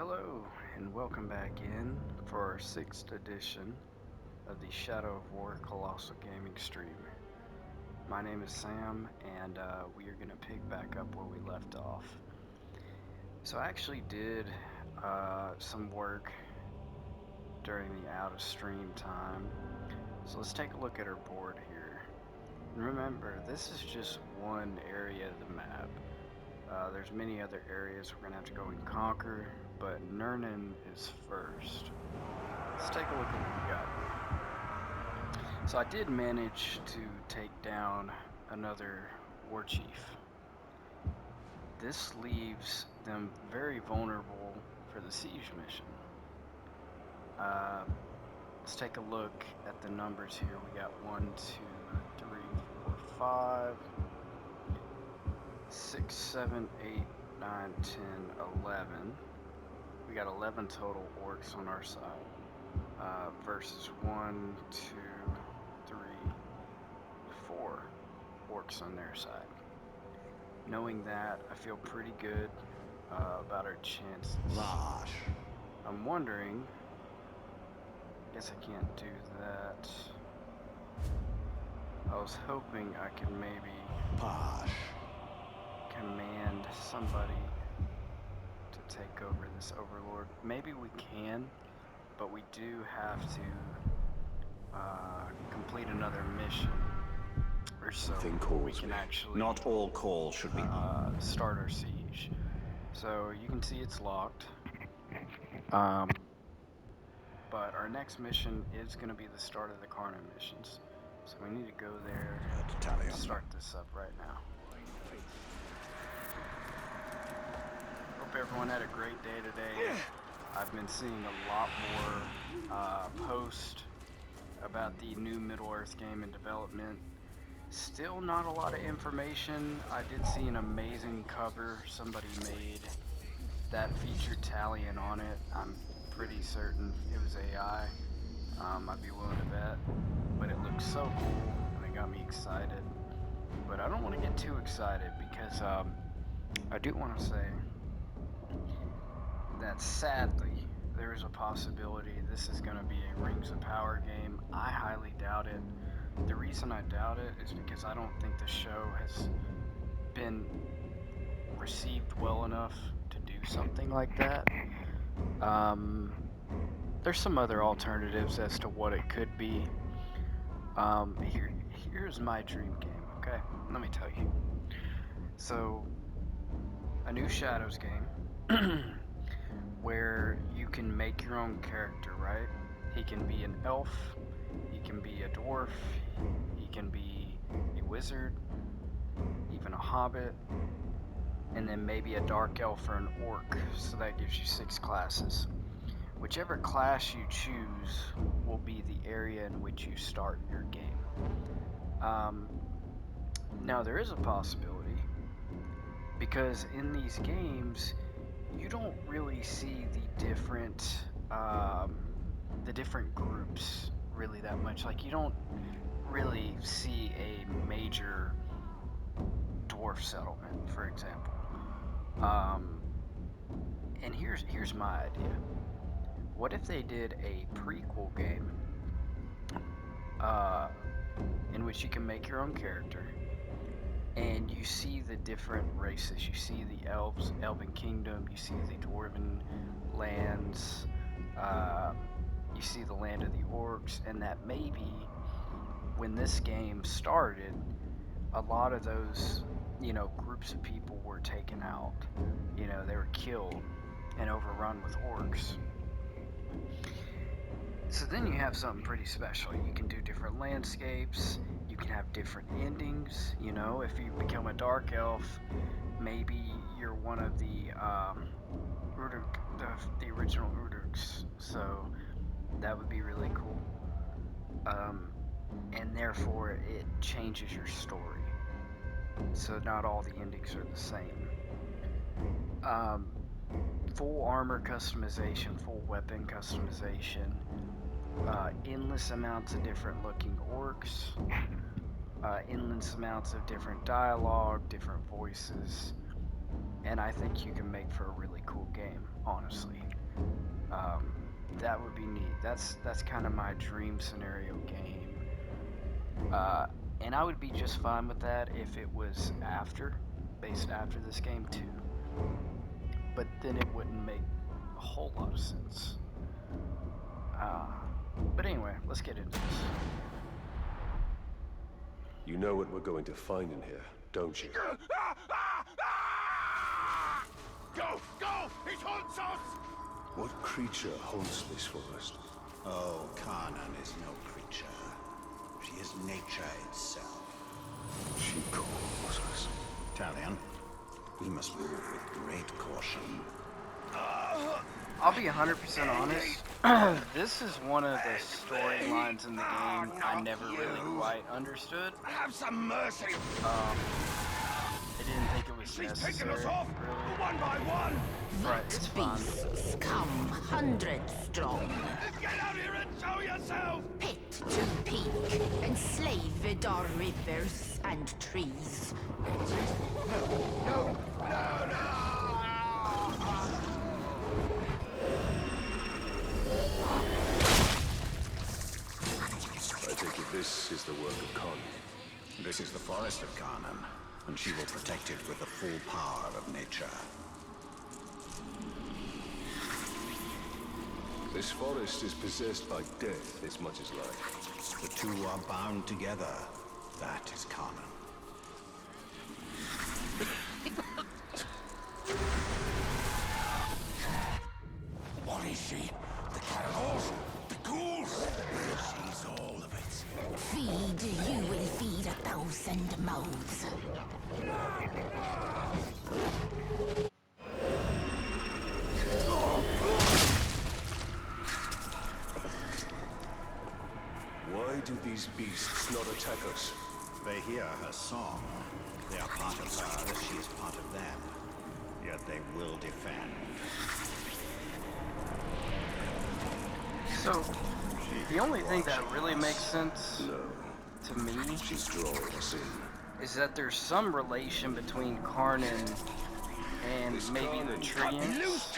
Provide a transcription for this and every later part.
Hello, and welcome back in for our 6th edition of the Shadow of War Colossal Gaming stream. My name is Sam, and we are going to pick back up where we left off. So I actually did some work during the out-of-stream time. So let's take a look at our board here. And remember, this is just one area of the map. There's many other areas we're going to have to go and conquer, but Nurnen is first. Let's take a look at what we got. So I did manage to take down another war chief. This leaves them very vulnerable for the siege mission. Let's take a look at the numbers here. We got 1, 2, 3, 4, 5, 6, 7, 8, 9, 10, 11. We got 11 total orcs on our side versus 1, 2, 3, 4 orcs on their side. Knowing that, I feel pretty good about our chances. I'm wondering, I guess I can't do that. I was hoping I could maybe command somebody to take over this overlord. Maybe we can, but we do have to complete another mission or so before we can actually not all calls should be start our siege. So you can see it's locked. But our next mission is going to be the start of the Karna missions. So we need to go there and start this up right now. Hope everyone had a great day today. I've been seeing a lot more posts about the new Middle-earth game in development. Still not a lot of information. I did see an amazing cover somebody made that featured Talion on it. I'm pretty certain it was AI. I'd be willing to bet. But it looks so cool and it got me excited. But I don't want to get too excited because I do want to say that sadly there is a possibility this is going to be a Rings of Power game. I highly doubt it. The reason I doubt it is because I don't think the show has been received well enough to do something like that. There's some other alternatives as to what it could be. Here's my dream game, okay? Let me tell you. So, a new Shadows game where you can make your own character, right? He can be an elf, he can be a dwarf, he can be a wizard, even a hobbit, and then maybe a dark elf or an orc, so that gives you 6 classes. Whichever class you choose will be the area in which you start your game. Now there is a possibility, because in these games you don't really see the different groups really that much. Like, you don't really see a major dwarf settlement, for example. And here's my idea. What if they did a prequel game in which you can make your own character and you see the different races? You see the elves, Elven Kingdom, you see the Dwarven lands, you see the land of the orcs, and that maybe when this game started, a lot of those, groups of people were taken out. They were killed and overrun with orcs. So then you have something pretty special. You can do different landscapes, you can have different endings. If you become a dark elf, maybe you're one of the Uruk, the original Uruks, so that would be really cool. And therefore it changes your story. So not all the endings are the same. Full armor customization, full weapon customization, endless amounts of different looking orcs, endless amounts of different dialogue, different voices, and I think you can make for a really cool game, honestly. That would be neat. That's kind of my dream scenario game. And I would be just fine with that if it was based after this game too. But then it wouldn't make a whole lot of sense. But anyway, let's get into this. You know what we're going to find in here, don't you? Go! Go! It haunts us! What creature haunts this forest? Oh, Carnan is no creature. She is nature itself. She calls us. Talion, we must move with great caution. I'll be 100% honest. This is one of the storylines in the game I never really quite understood. Have some mercy! I didn't think it was She's necessary. taking us off, Really. one by one! Right, it's fine. Beasts come hundreds strong, Get out here and show yourself! pit to peak, enslave our rivers and trees. No! I take it this is the work of Khan. This is the forest of Carnan, and she will protect it with the full power of nature. This forest is possessed by death as much as life. The two are bound together. That is Carnan. What is she? The cannibals? The ghouls? She's all of it. Feed, you will feed 1,000 mouths. Why do these beasts not attack us? They hear her song. They are part of her as she is part of them. Yet they will defend. So, the only thing that really makes sense No, to me she's drawing us in. is that there's some relation between Carnan and This maybe Carnan the cut me Treants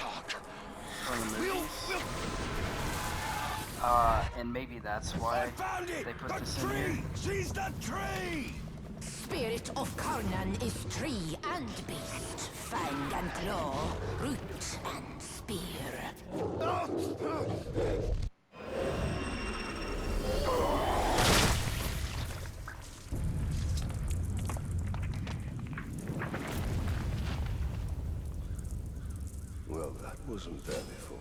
from the movies. And maybe that's why they put this in here. She's the tree! Spirit of Carnan is tree and beast, fang and claw, root and spear. Well, that wasn't there before.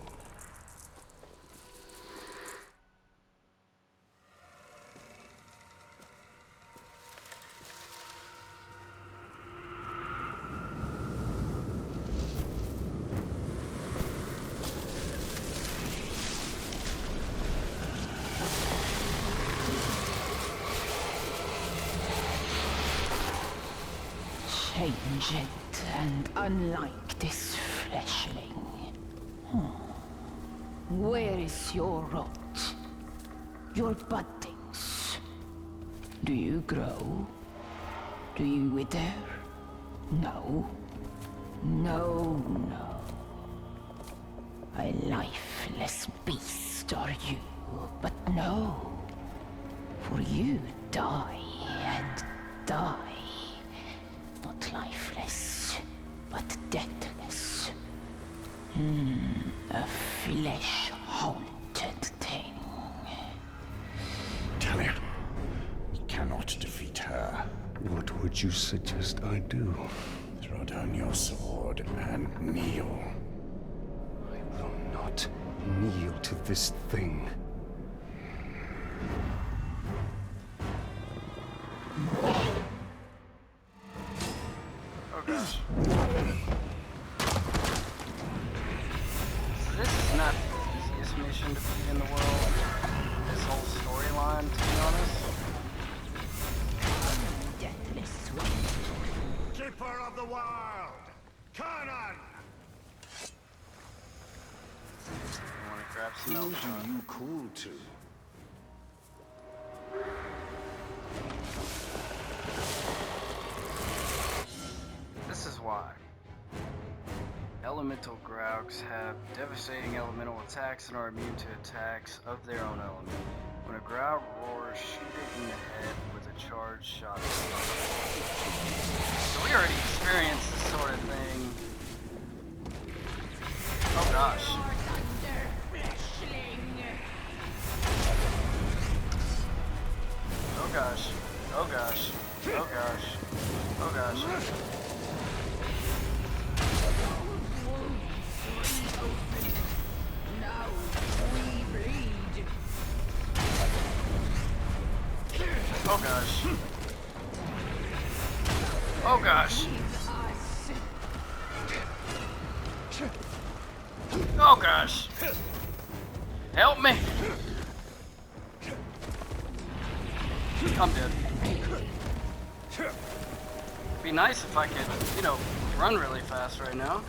Changed and unlike this fleshling. Where is your rot? Your buddings? Do you grow? Do you wither? No. No, no. A lifeless beast are you, but no. For you die and die. Not lifeless, but deathless. A flesh-haunted thing. Talion, we cannot defeat her. What would you suggest I do? Throw down your sword and kneel. I will not kneel to this thing. Oh gosh. This is not the easiest mission to beat in the world. This whole storyline, to be honest. Deathless one. Keeper of the wild! Carnan! I want to grab some Who milk. do you call to? This is why. Elemental Graug orcs have devastating elemental attacks and are immune to attacks of their own element. When a growl roars, shoot it in the head with a charged shot. So we already experienced this sort of thing. Oh gosh. Oh gosh. Oh gosh. Oh gosh. Oh gosh. Now we bleed. Oh gosh. Oh gosh. Oh gosh. Help me. I'm dead. Be nice if I could, you know, run really fast right now.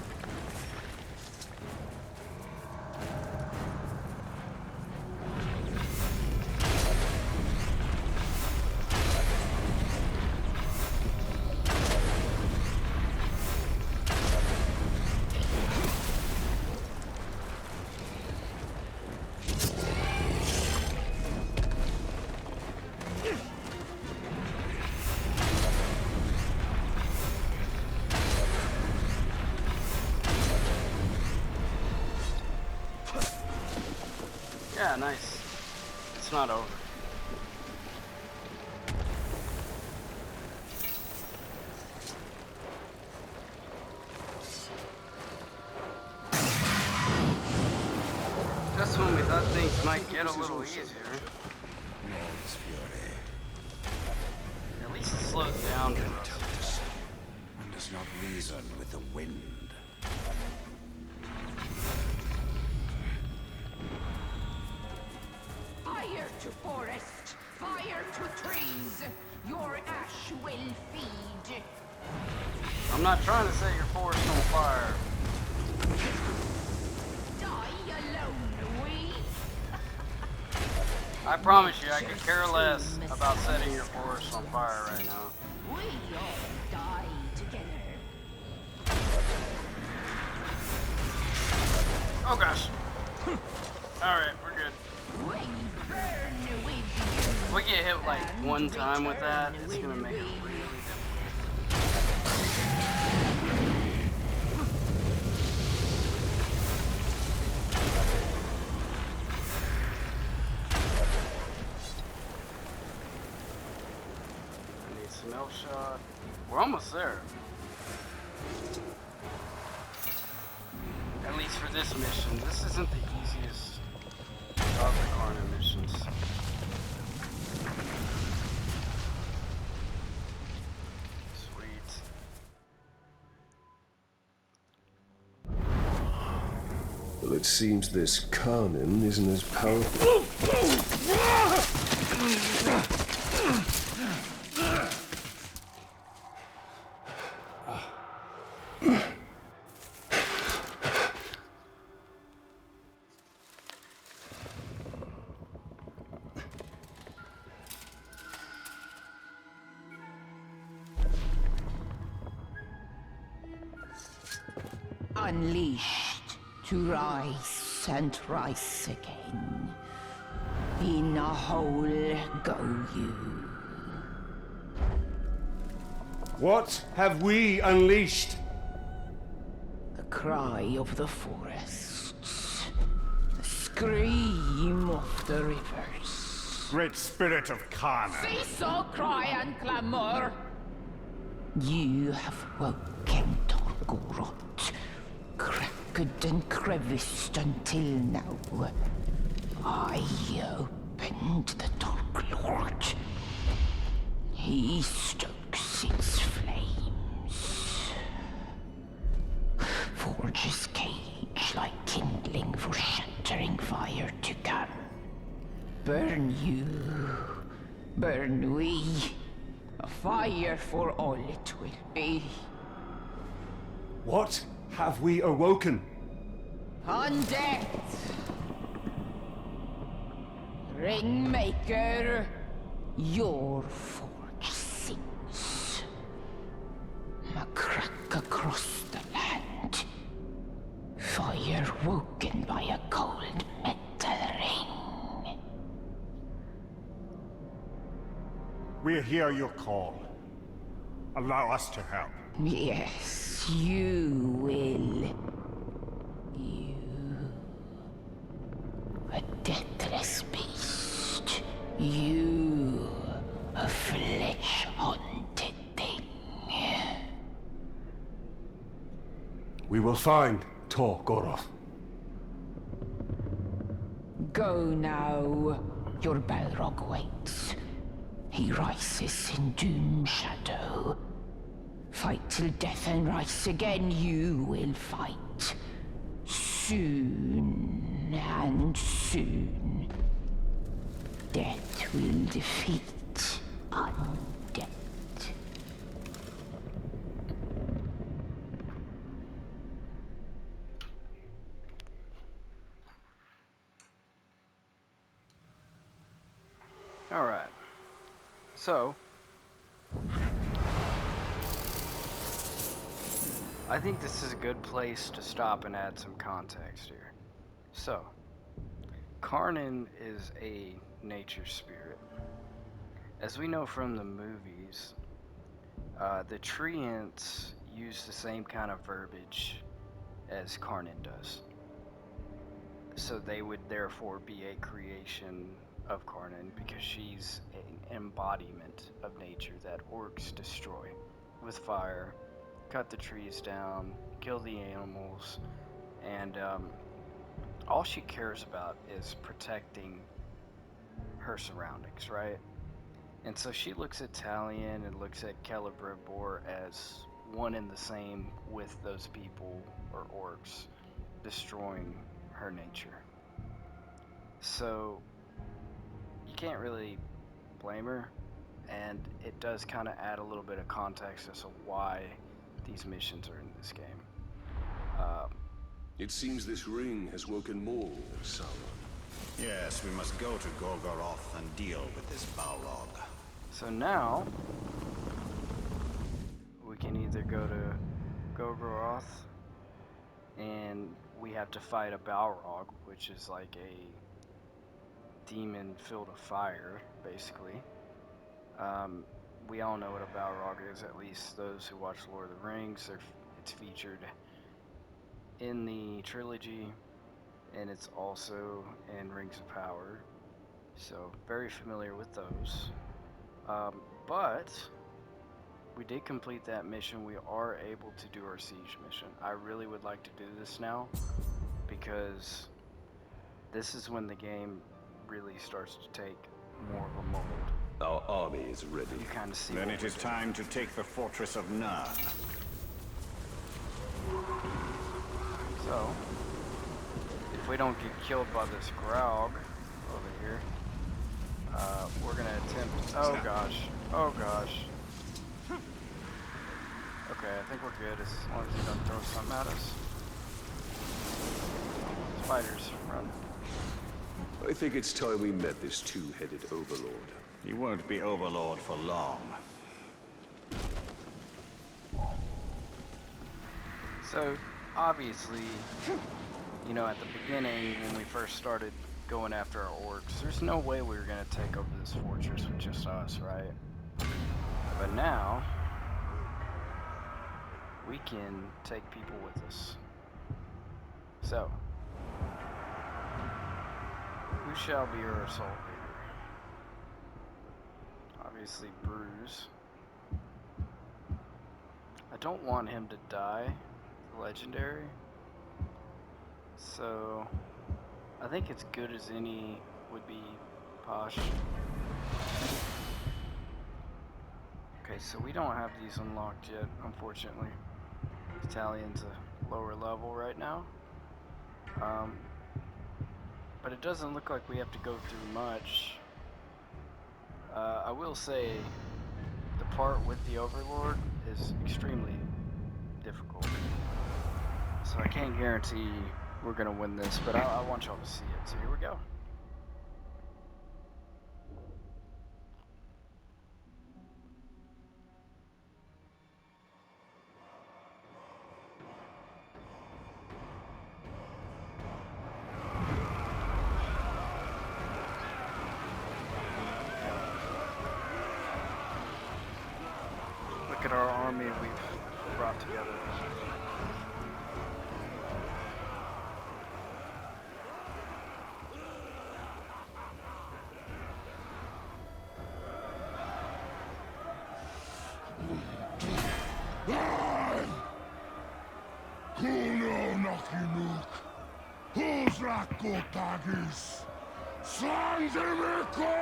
Yeah, nice. It's not over. Just when we thought things might get a little easier. Nord's fury. At least it slows down for us. Tempest, and does not reason with the wind. Fire to forest, fire to trees. Your ash will feed. I'm not trying to set your forest on fire. Die alone, we. I promise you, I could care less about setting your forest on fire right now. We all die together. Oh gosh. Alright, we're good. We burn with you. If we get hit like and one time with that, return it's gonna when make it we really difficult. I need some elf shot. We're almost there. At least for this mission. This isn't the easiest of the Karna missions. Sweet. Well, it seems this Carnin isn't as powerful. Unleashed to rise and rise again. In a hole go you. What have we unleashed? The cry of the forests. The scream of the rivers. Great spirit of Kana. Cease all cry and clamor. You have woken Torgorot, cracked and creviced until now. I opened the Dark Lord. He stokes its flames. Forges cage like kindling for shattering fire to come. Burn you, burn we. A fire for all it will be. What have we awoken? On death! Ringmaker, your forge sings. A crack across the land. fire woken by a cold metal ring. We hear your call. Allow us to help. Yes, you will. You. A deathless beast. You. A flesh-haunted thing. We will find Tor Goroth. Go now. Your Balrog waits. He rises in doom shadow. Fight till death and rise again, you will fight. Soon and soon. Death will defeat undead. Alright. So, I think this is a good place to stop and add some context here. So, Karnan is a nature spirit. As we know from the movies, the Treants use the same kind of verbiage as Karnan does. So they would therefore be a creation of Karnan because she's an embodiment of nature that orcs destroy with fire, cut the trees down, kill the animals, and all she cares about is protecting her surroundings, right? And so she looks at Talion and looks at Celebrimbor as one and the same with those people or orcs destroying her nature. So you can't really blame her, and it does kind of add a little bit of context as to why these missions are in this game. It seems this ring has woken more, Sauron. Yes, we must go to Gorgoroth and deal with this Balrog. So now we can either go to Gorgoroth and we have to fight a Balrog, which is like a demon filled with fire, basically. We all know what a Balrog is, at least those who watch Lord of the Rings. It's featured in the trilogy, and it's also in Rings of Power. So, very familiar with those. But we did complete that mission. We are able to do our siege mission. I really would like to do this now because this is when the game really starts to take more of a mold. Our army is ready. You kind of see Then what it we're is doing. time to take the fortress of Nurn. So, if we don't get killed by this Graug over here, we're gonna attempt. Oh gosh. Oh gosh. Okay, I think we're good as long as he doesn't throw something at us. Spiders, run. I think it's time we met this two-headed overlord. He won't be Overlord for long. So, obviously, you know, at the beginning, when we first started going after our orcs, there's no way we were going to take over this fortress with just us, right? But now, we can take people with us. So, who shall be our assault leader? Obviously, Bruise. I don't want him to die, legendary. So, I think as good as any would be Posh. Okay, so we don't have these unlocked yet, unfortunately. Talion's a lower level right now. But it doesn't look like we have to go through much. I will say the part with the Overlord is extremely difficult. So I can't guarantee we're going to win this, but I want y'all to see it. So here we go. our army we've brought together. Kuno Nakinuk, Huzrakotagis, Sanjimiko!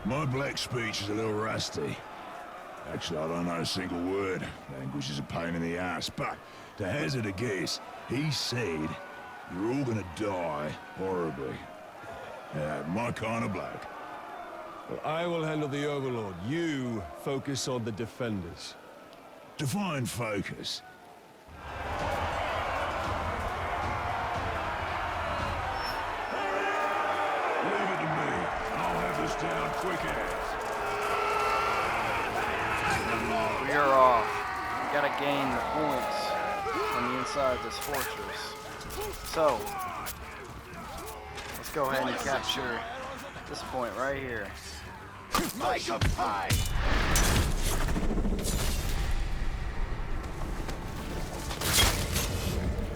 My black speech is a little rusty. Actually, I don't know a single word. Language is a pain in the ass, but to hazard a guess, he said, you're all gonna die horribly. My kind of black. Well, I will handle the Overlord. You focus on the Defenders. Define focus. Leave it to me. I'll have this down quick ass. We are off. We gotta gain the points on the inside of this fortress. So, let's go ahead and capture this point right here. Make a pie!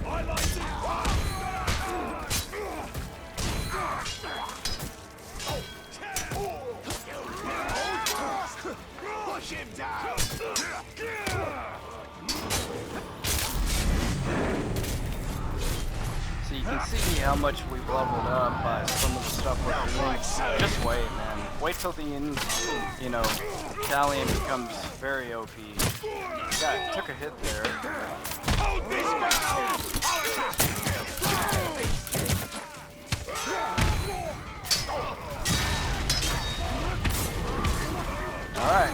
I like it! Push him down! So you can see how much we've leveled up by some of the stuff we're doing. Just wait, man. Wait till the end, you know, Italian becomes very OP. Yeah, took a hit there. Alright.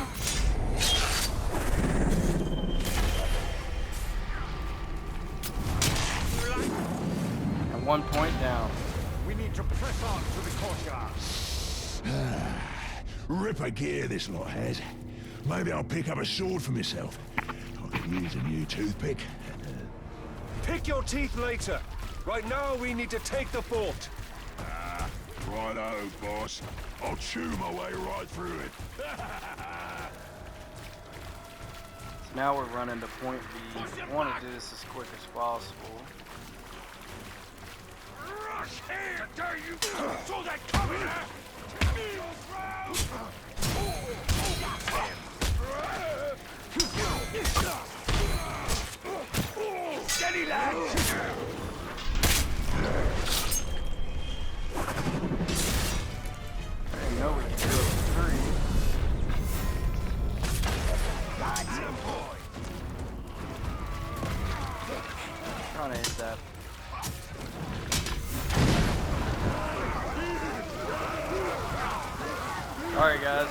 And 1 point down. We need to press on to the courtyard. Ripper gear this lot has. Maybe I'll pick up a sword for myself. I could use a new toothpick. Pick your teeth later. Right now, we need to take the fort. Righto, boss. I'll chew my way right through it. So now we're running to point B. I want to do this as quick as possible. Rush here, dare you! Saw that coming, huh? Steady, lad! I didn't know we could do it with 3. Trying to hit that. Alright, guys.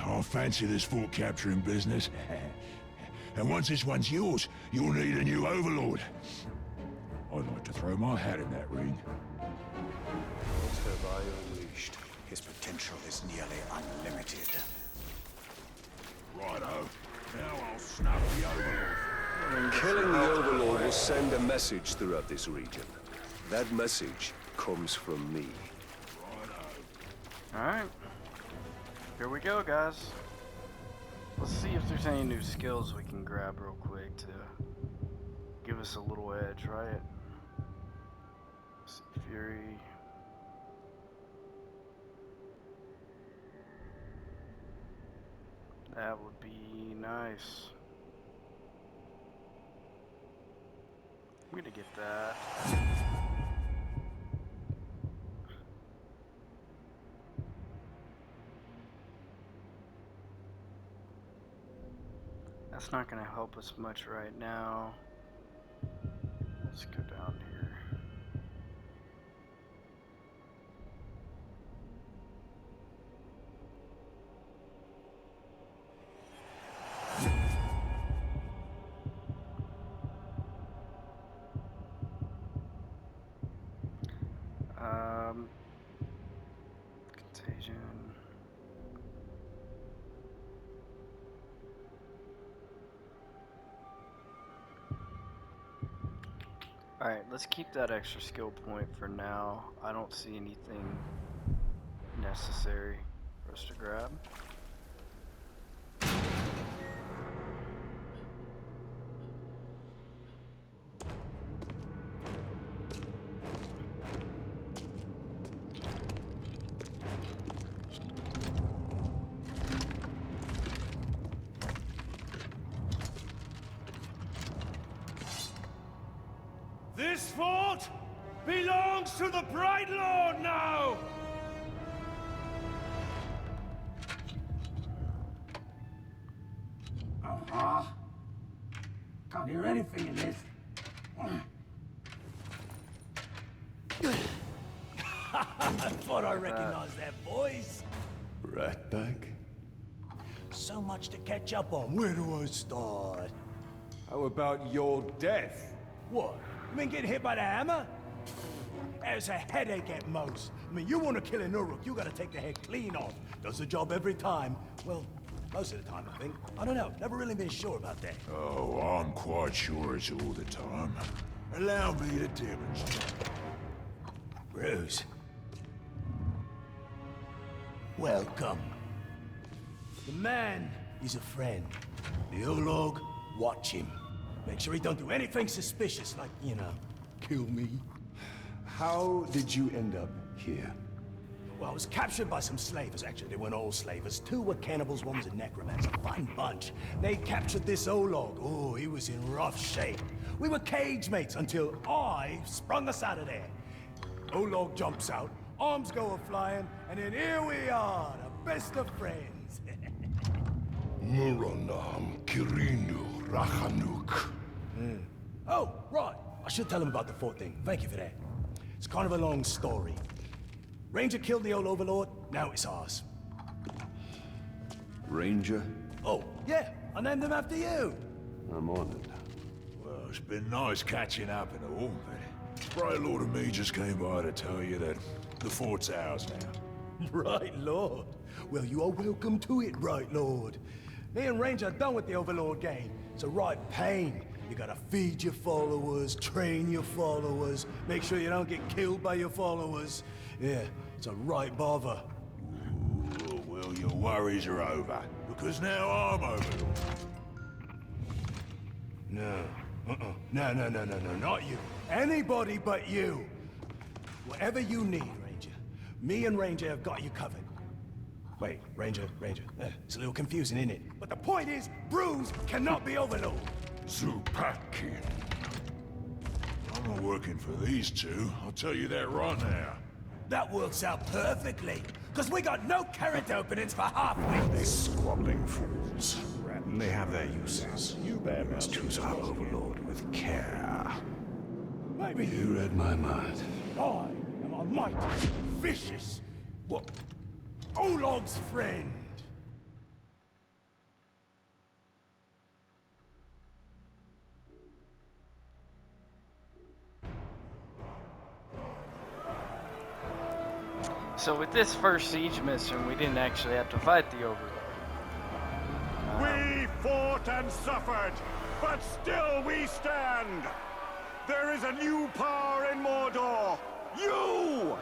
I fancy this fort capturing business. And once this one's yours, you'll need a new overlord. I'd like to throw my hat in that ring. What have I unleashed? His potential is nearly unlimited. Righto. Now I'll snap the overlord. Killing the Overlord will send a message throughout this region. That message comes from me. Alright. Here we go, guys. Let's see if there's any new skills we can grab real quick to give us a little edge, right? Let's see, Fury. That would be nice. I'm gonna get that. That's not gonna help us much right now. Let's go down here. Contagion. Alright, let's keep that extra skill point for now. I don't see anything necessary for us to grab. This fort belongs to the Bright Lord now! Can't hear anything in this. I thought I recognized that voice. Ratbag? So much to catch up on. Where do I start? How about your death? What? You mean getting hit by the hammer? There's a headache at most. I mean, you want to kill an Uruk, you gotta take the head clean off. Does the job every time. Well, most of the time, I think. I don't know. Never really been sure about that. Oh, I'm quite sure it's all the time. Allow me to demonstrate. Bruce. Welcome. The man is a friend. The Olog, watch him. Make sure he don't do anything suspicious, like, you know, kill me. How did you end up here? Well, I was captured by some slavers, actually. They weren't all slavers. Two were cannibals, one was a necromancer. Fine bunch. They captured this Olog. Oh, he was in rough shape. We were cage mates until I sprung us out of there. Olog jumps out, arms go a-flying, and then here we are, the best of friends. Muranam Kirinu Rachanuk. Oh, right. I should tell him about the fort thing. Thank you for that. It's kind of a long story. Ranger killed the old overlord, now it's ours. Ranger? Oh, yeah, I named him after you. I'm honored. Well, it's been nice catching up and all, but Bright Lord and me just came by to tell you that the fort's ours now. Right, Lord. Well, you are welcome to it, Right, Lord. Me and Ranger are done with the Overlord game. It's a right pain. You gotta feed your followers, train your followers, make sure you don't get killed by your followers. Yeah, it's a right bother. Ooh, well, your worries are over, because now I'm Overlord. No. No, not you. Anybody but you. Whatever you need, Ranger. Me and Ranger have got you covered. Wait, Ranger. It's a little confusing, isn't it? But the point is, Bruce cannot be Overlord. Zupatkin. I'm not working for these two, I'll tell you that right now. That works out perfectly, because we got no carrot openings for halfway. These squabbling fools. They have their uses. You must choose our Overlord with care. Maybe You read my mind. I am almighty, vicious. What? Olog's friend. So with this first siege mission, we didn't actually have to fight the Overlord. We fought and suffered, but still we stand. There is a new power in Mordor. You!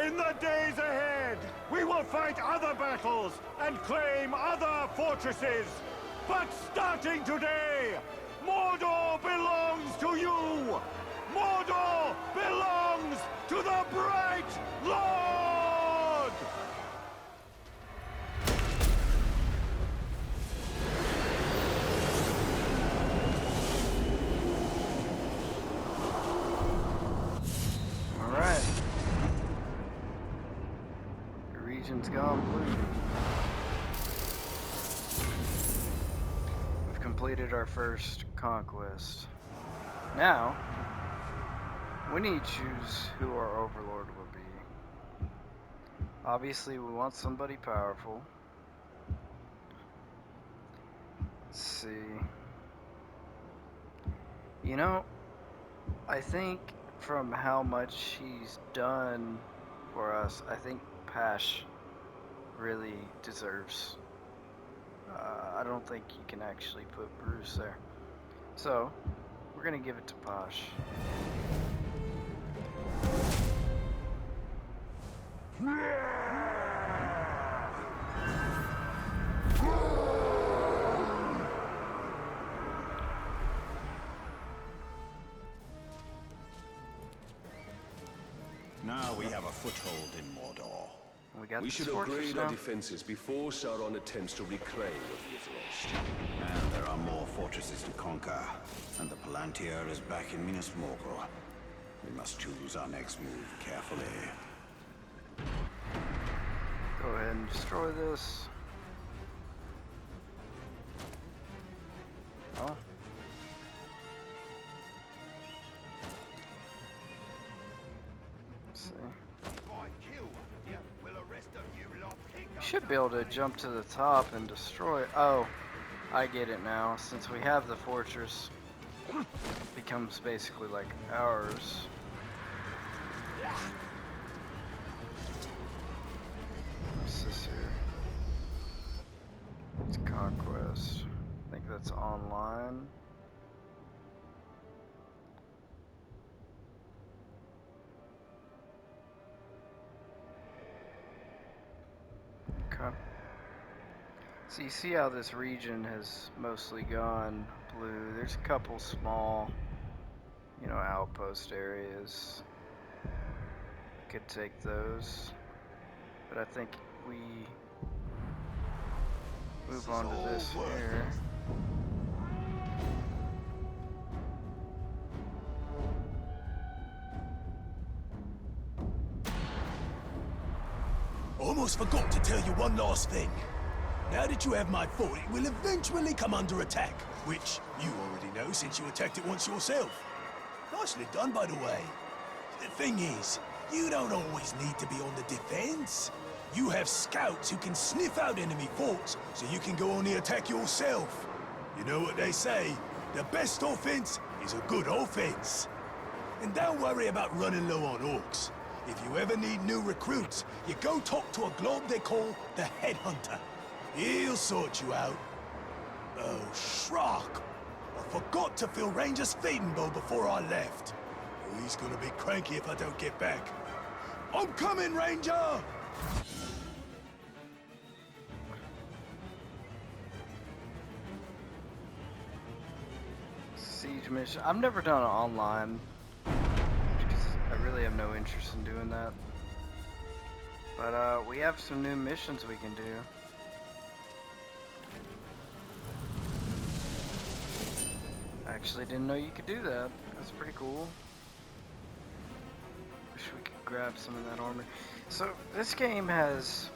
In the days ahead, we will fight other battles and claim other fortresses. But starting today, Mordor belongs to you! Mordor belongs to the Bright Lord! Alright. The region's gone blue. We've completed our first conquest. Now, we need to choose who our overlord will be. Obviously, we want somebody powerful. Let's see. You know, I think from how much he's done for us, I think Pash really deserves. I don't think you can actually put Bruce there. So, we're We're gonna give it to Posh. Now we have a foothold in Mordor. We got We this should fortress upgrade now. our defenses before Sauron attempts to reclaim what he has lost. And there are more fortresses to conquer. And the Palantir is back in Minas Morgul. We must choose our next move carefully. Go ahead and destroy this. Oh. Let's see. You should be able to jump to the top and destroy. Oh, I get it now. Since we have the fortress, it becomes basically like ours. What's this here? It's Conquest. I think that's online. Okay. So you see how this region has mostly gone blue. There's a couple small, you know, outpost areas. Could take those. But I think we move on to this here. Almost forgot to tell you one last thing. Now that you have my fort, it will eventually come under attack, which you already know since you attacked it once yourself. Nicely done, by the way. The thing is, you don't always need to be on the defense. You have scouts who can sniff out enemy forts, so you can go on the attack yourself. You know what they say, the best offense is a good offense. And don't worry about running low on orcs. If you ever need new recruits, you go talk to a glob they call the Headhunter. He'll sort you out. Oh, Shrock! I forgot to fill Ranger's feeding bowl before I left. Oh, he's gonna be cranky if I don't get back. I'm coming, Ranger! Siege mission. I've never done it online. Because I really have no interest in doing that. But we have some new missions we can do. I actually didn't know you could do that. That's pretty cool. Wish we could grab some of that armor. So this game has,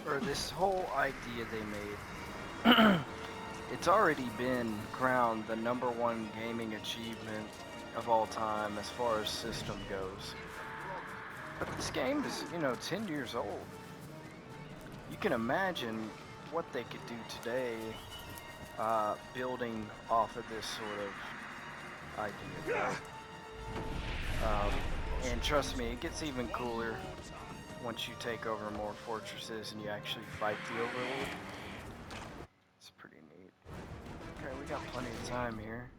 or this whole idea they made, it's already been crowned the #1 gaming achievement of all time as far as system goes. But this game is, you know, 10 years old. You can imagine what they could do today, building off of this sort of idea. And trust me, it gets even cooler once you take over more fortresses and you actually fight the Overlord. It's pretty neat. Okay, we got plenty of time here.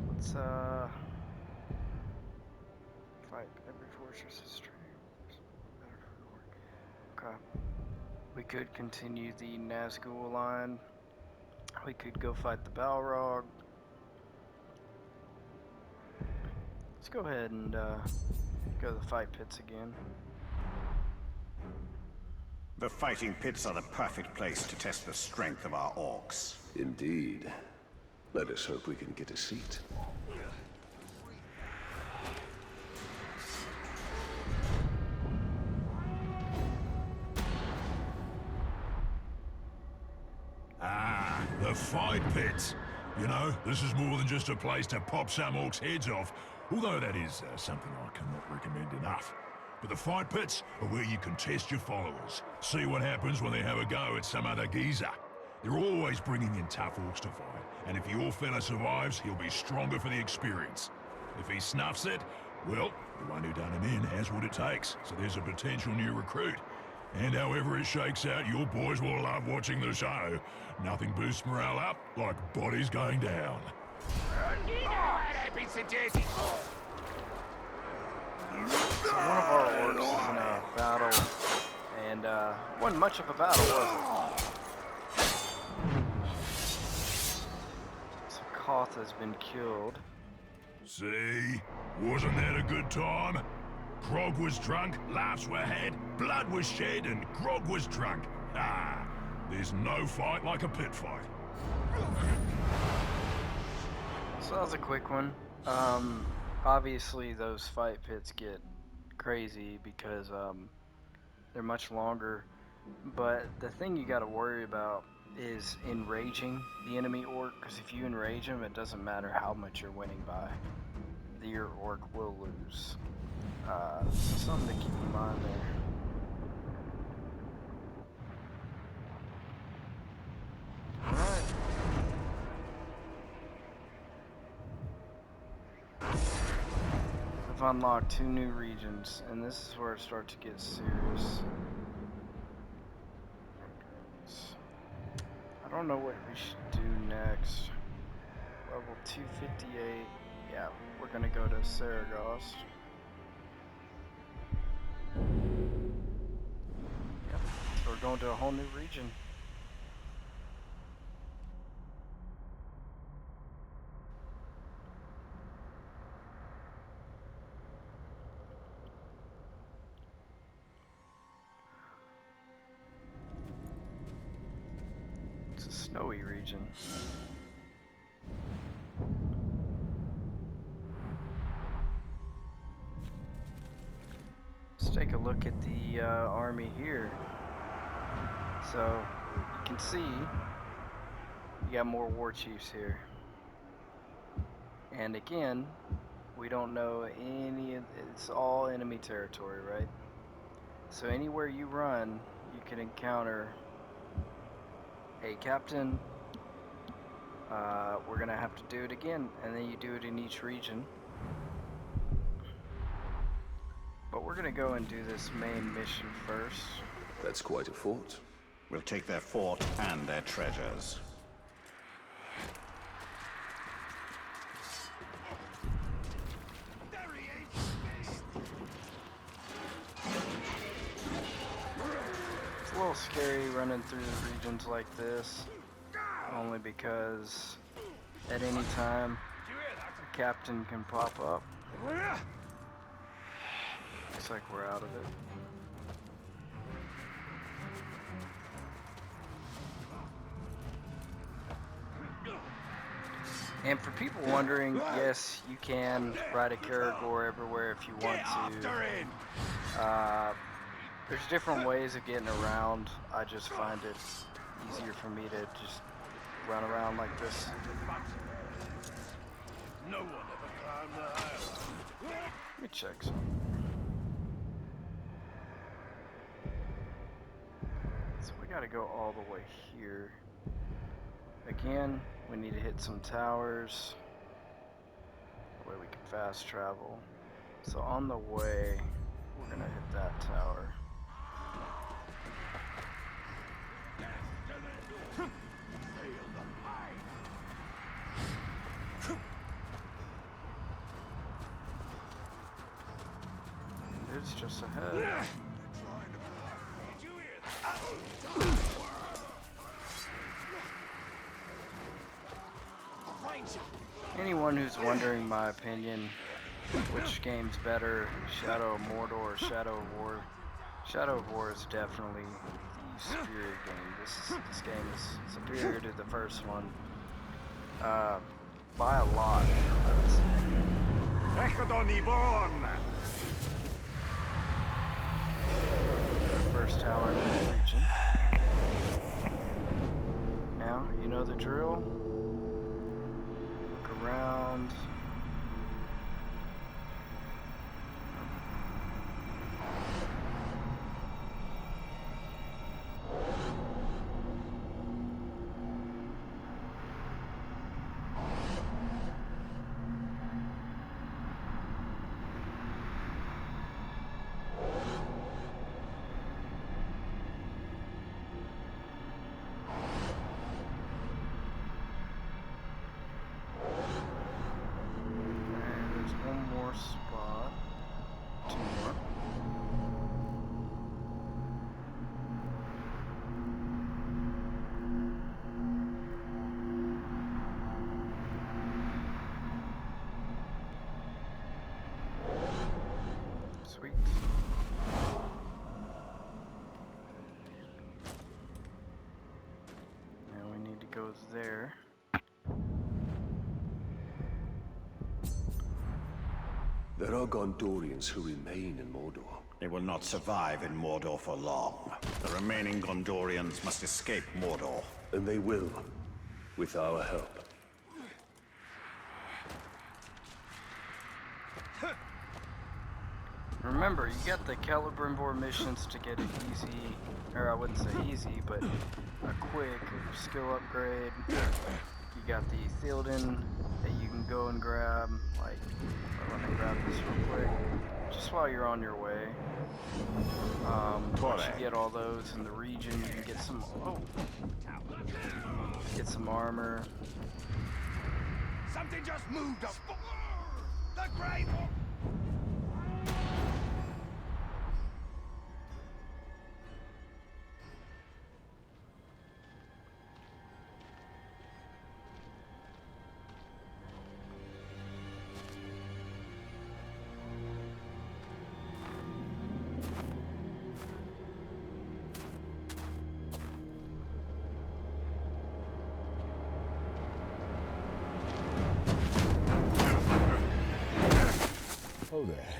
Let's fight every fortress is strange. Okay. We could continue the Nazgul line. We could go fight the Balrog. Let's go ahead and go to the fight pits again. The fighting pits are the perfect place to test the strength of our orcs. Indeed. Let us hope we can get a seat. Ah, the fight pit. You know, this is more than just a place to pop some orcs' heads off, although that is something I cannot recommend enough. But the fight pits are where you can test your followers, see what happens when they have a go at some other geezer. They're always bringing in tough orcs to fight, and if your fella survives, he'll be stronger for the experience. If he snuffs it, well, the one who done him in has what it takes, so there's a potential new recruit. And however it shakes out, your boys will love watching the show. Nothing boosts morale up like bodies going down. So one of our orcs is in a battle, and wasn't much of a battle, was it? So Koth has been killed. See? Wasn't that a good time? Grog was drunk, laughs were had, blood was shed, and Grog was drunk. Ah, there's no fight like a pit fight. So that was a quick one. Obviously those fight pits get crazy because they're much longer, but the thing you got to worry about is enraging the enemy orc, because if you enrage him, it doesn't matter how much you're winning by, your orc will lose. So something to keep in mind there. Alright. I've unlocked 2 new regions, and this is where it starts to get serious. I don't know what we should do next. Level 258. Yeah, we're gonna go to Saragost. Yep, so we're going to a whole new region. It's a snowy region. Let's take a look at the army here. So you can see you got more war chiefs here. And again, we don't know any of it's all enemy territory, right? So anywhere you run, you can encounter a captain. We're gonna have to do it again, and then you do it in each region. But we're gonna go and do this main mission first. That's quite a fort. We'll take their fort and their treasures. It's a little scary running through the regions like this, only because at any time a captain can pop up. Looks like we're out of it. And for people wondering, yes, you can ride a Caragor everywhere if you want to. There's different ways of getting around. I just find it easier for me to just run around like this. No one ever climbed the highway. Let me check some. So we gotta go all the way here. Again, we need to hit some towers. That way we can fast travel. So on the way, we're gonna hit that tower. It's just ahead. Anyone who's wondering my opinion, which game's better, Shadow of Mordor or Shadow of War? Shadow of War is definitely the superior game. This game is superior to the first one. By a lot, I would say. First tower in the region. Now, you know the drill. Look around. more spot. 2 more. Sweet. Now we need to go there. There are Gondorians who remain in Mordor. They will not survive in Mordor for long. The remaining Gondorians must escape Mordor. And they will, with our help. Remember, you got the Celebrimbor missions to get an easy, or I wouldn't say easy, but a quick skill upgrade. You got the Theoden that you can go and grab, like, let me grab this real quick, just while you're on your way. Once you get all those in the region, you can get some, get some armor. Something just moved up. The grave. Oh there.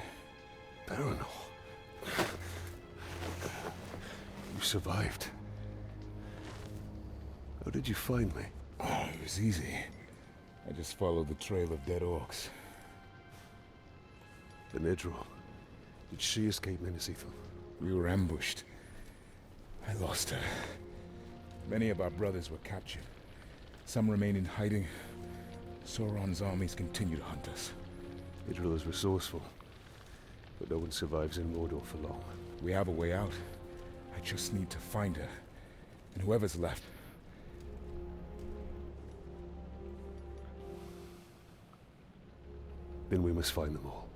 Baranor. You survived. How did you find me? Oh, it was easy. I just followed the trail of dead orcs. And Idril. Did she escape Minas Ithil? We were ambushed. I lost her. Many of our brothers were captured. Some remain in hiding. Sauron's armies continue to hunt us. Idril is resourceful, but no one survives in Mordor for long. We have a way out. I just need to find her. And whoever's left. Then we must find them all.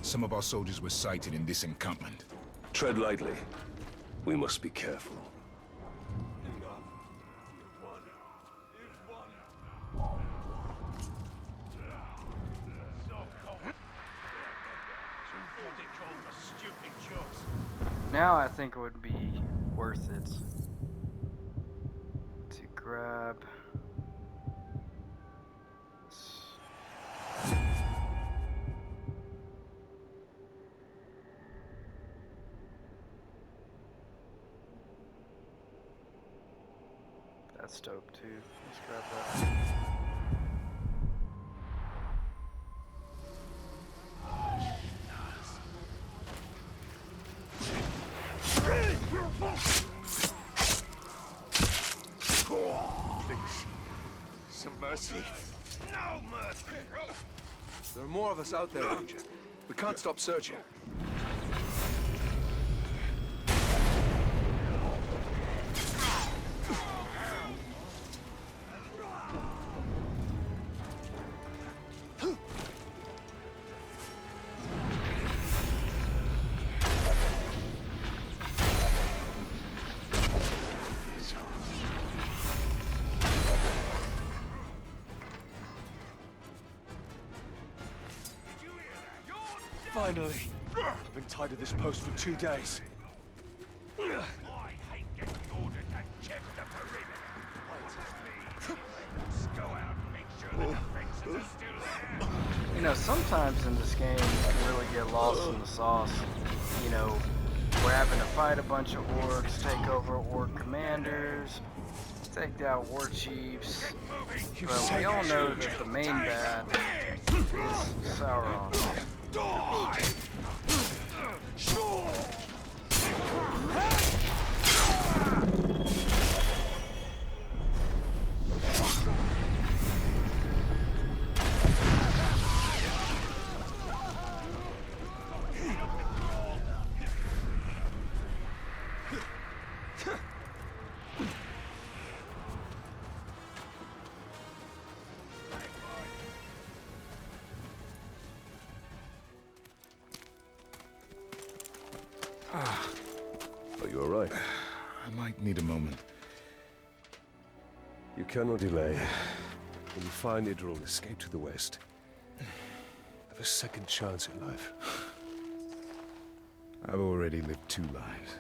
Some of our soldiers were sighted in this encampment. Tread lightly. We must be careful. Now I think it would be worth it to grab that's dope too. Let's grab that. Some mercy. No mercy. There are more of us out there, Ranger. We can't stop searching. Finally! I've been tied to this post for 2 days. I hate getting ordered to check the perimeter. Let's go out and make sure the defenses are still there. You know, sometimes in this game you can really get lost in the sauce. You know, we're having to fight a bunch of orcs, take over orc commanders, take down war chiefs, but we all know that the main bad is Sauron. Die! Sure! right. I might need a moment. You cannot delay. When you find Idril, escape to the west. Have a second chance in life. I've already lived 2 lives.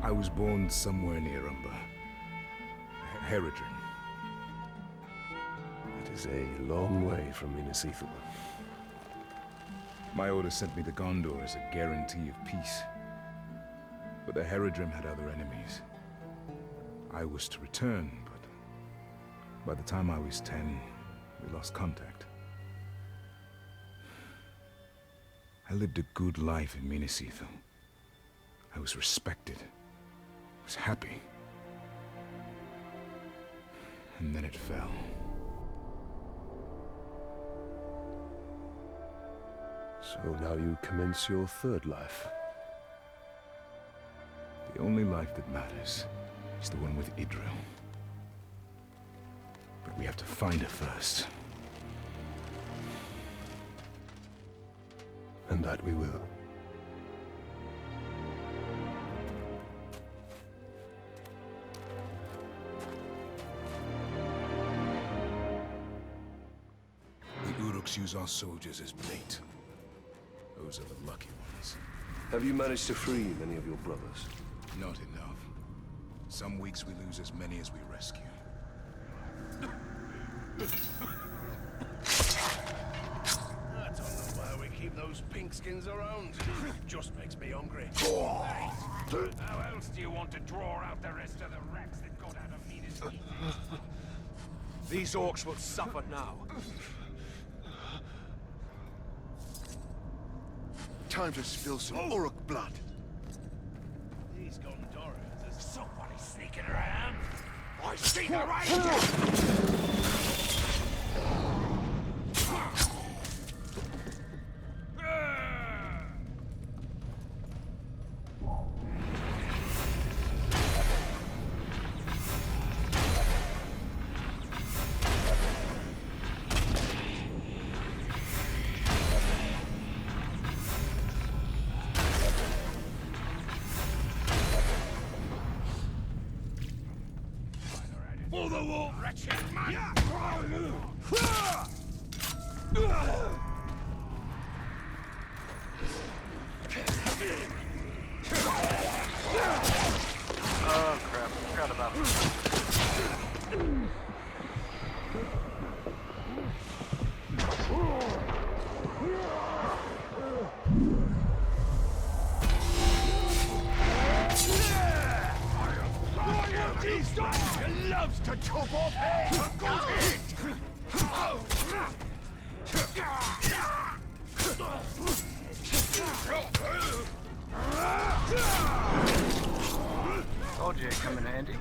I was born somewhere near Umber. Herodrin. It is a long way from Minas Ithil. My order sent me to Gondor as a guarantee of peace. But the Herodrim had other enemies. I was to return, but by the time I was 10, we lost contact. I lived a good life in Minas Ithil. I was respected. I was happy. And then it fell. So now you commence your third life. The only life that matters is the one with Idril. But we have to find her first. And that we will. The Uruks use our soldiers as bait. Those are the lucky ones. Have you managed to free many of your brothers? Not enough. Some weeks we lose as many as we rescue. I don't know why we keep those pinkskins around. Just makes me hungry. How else do you want to draw out the rest of the rats that got out of Minas Ithil? These orcs will suffer now. Time to spill some Uruk blood. These Gondorans, there's Somebody sneaking around. I see the Ranger! For the wall, Wretched man! Oh crap, I forgot about this. He loves to chop off heads and go Told you it'd come in handy.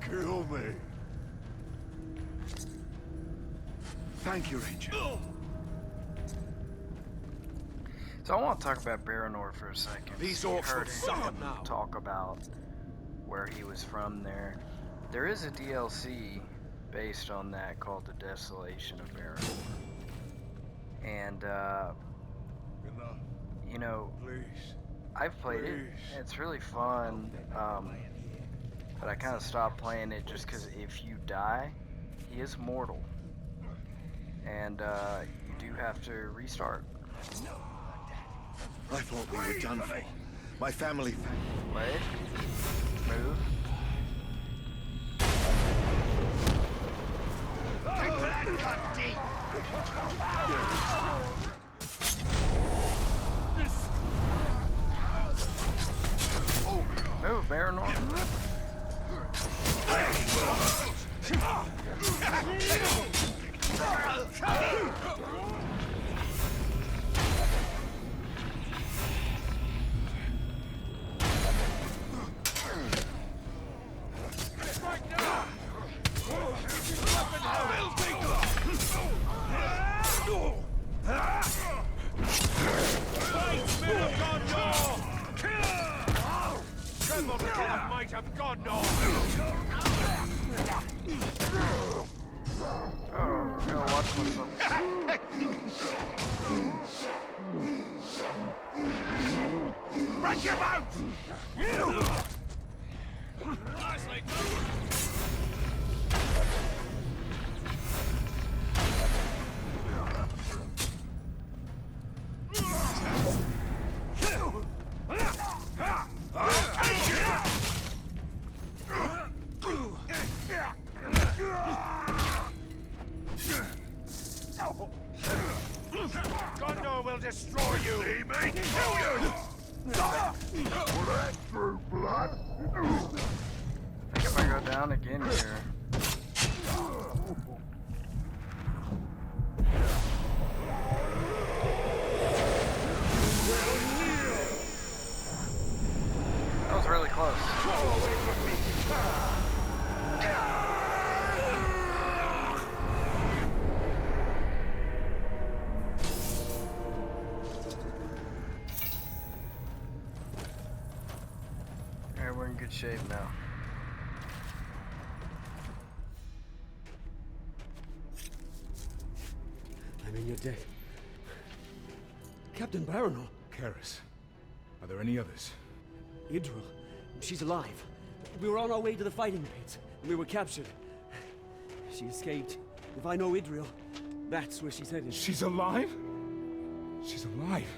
Kill me. Thank you, Ranger. So I want to talk about Baranor for a second. These You orcs heard will suffer him now. talk about where he was from there. There is a DLC based on that called The Desolation of Baranor. And, you know, Please. I've played it. It's really fun, but I kind of stopped playing it just because if you die, he is mortal. And you do have to restart. I thought we were done for. My family. Wait. Move. Move, Baranor. What's up? Break your boat! Gondor will destroy you! See me kill you! I think if I go down again here. That was really close. Alright, we're in good shape now. I'm in your debt. Captain Baranor. Karis, are there any others? Idril. She's alive. We were on our way to the fighting pits, and we were captured. She escaped. If I know Idril, that's where she's headed. She's alive? She's alive.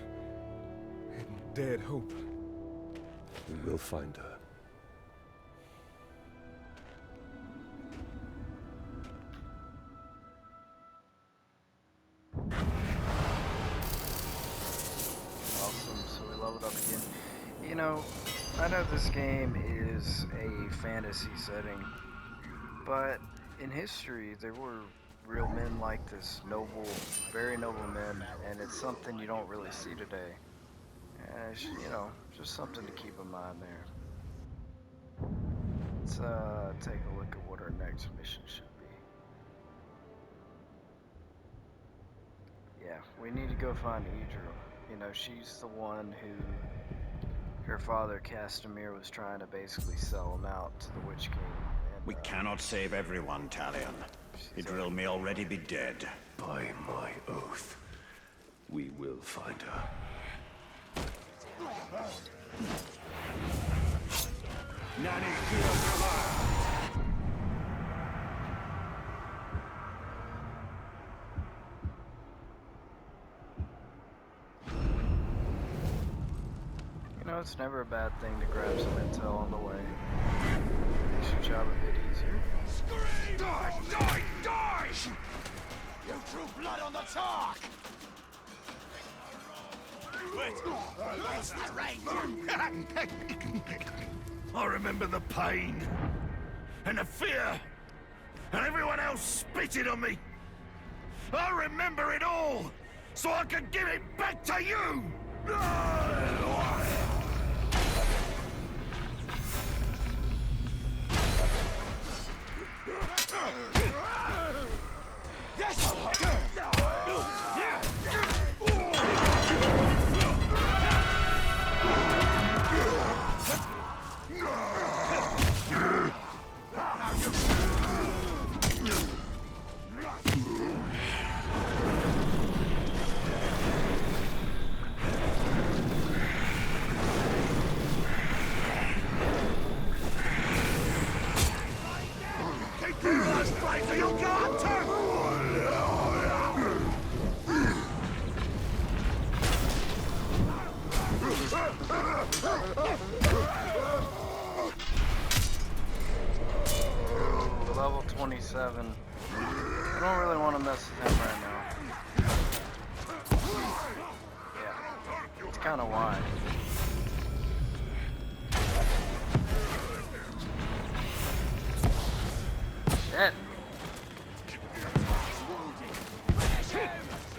I hadn't dared hope. We will find her. Awesome, so we leveled up again. You know, I know this game is a fantasy setting, but in history there were real men like this, noble, very noble men, and it's something you don't really see today. You know, just something to keep in mind there. Let's take a look at what our next mission should be. Yeah, we need to go find Idril. You know, she's the one who her father Castamir was trying to basically sell him out to the Witch King. And, We cannot save everyone, Talion. Idril may already be dead. By my oath, we will find her. Nanny kills you know, it's never a bad thing to grab some intel on the way. Makes your job a bit easier. Scream! Die! Die! Die! You drew blood on the talk! Where's the right? I remember the pain and the fear and everyone else spitted on me. I remember it all so I can give it back to you. Level 27. I don't really want to mess with him right now. Yeah, it's kind of wide. Shit.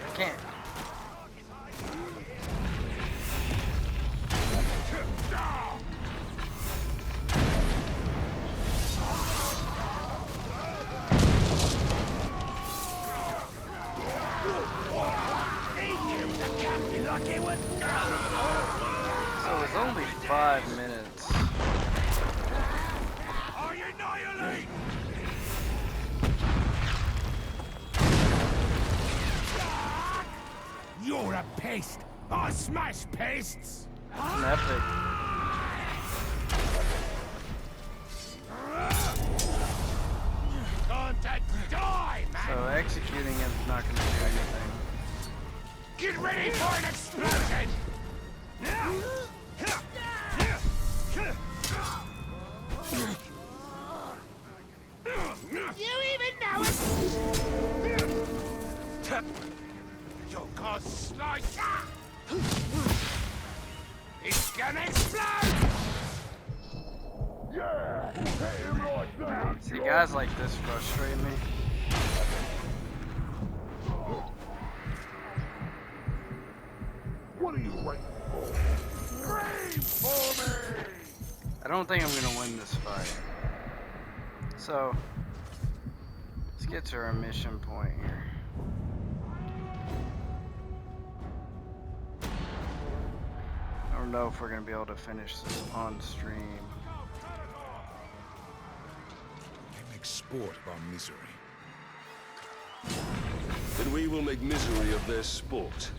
I can't. So it's only 5 minutes. Are you annihilate? a paste. I smash pastes. An epic. Going to die, man. So executing him is not going to do anything. Get ready for an explosion. You even know it? Your god's like it's gonna explode! Yeah! Hit him like that! See, guys like this frustrate me. What are you waiting for? Scream for me! I don't think I'm gonna win this fight. So, let's get to our mission point here. I don't know if we're gonna be able to finish this on stream. They make sport of our misery. Then we will make misery of their sport.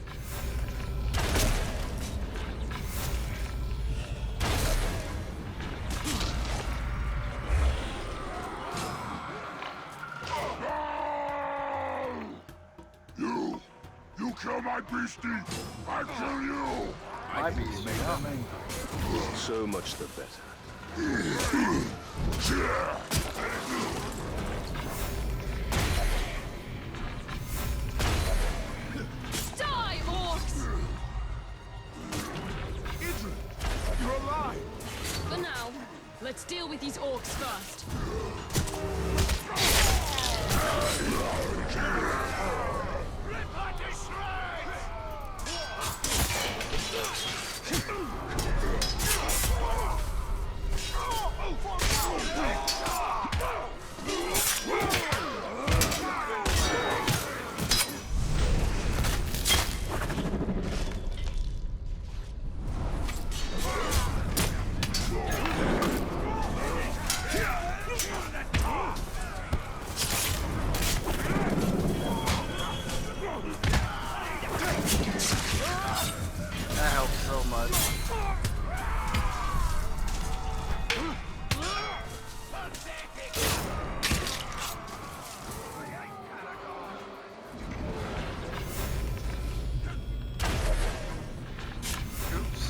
You kill my beastie, I kill you! My beast, yeah. So much the better. Die, orcs! Idra, you're alive! For now, let's deal with these orcs first. That helps so much. Oops.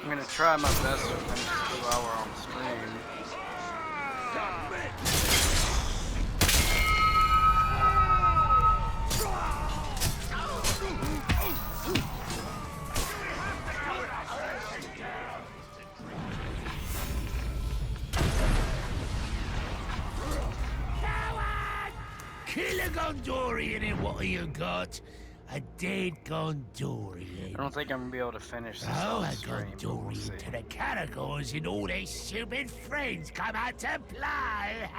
I'm gonna try my best to finish 2 hour on stream. Kill a Gondorian and what have you got? A dead Gondorian. I don't think I'm gonna be able to finish this Oh, on a stream. But we'll see. Gondorian to the Caragors and all their stupid friends come out to play.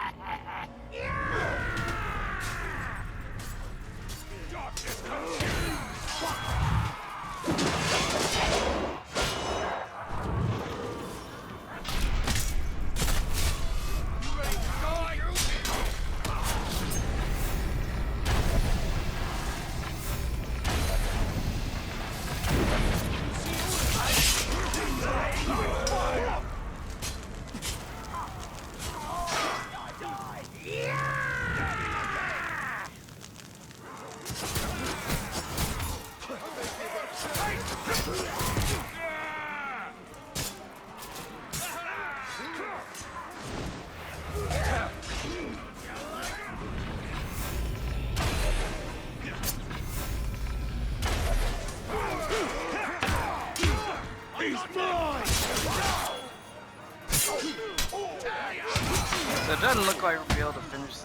So it doesn't look like we'll be able to finish this.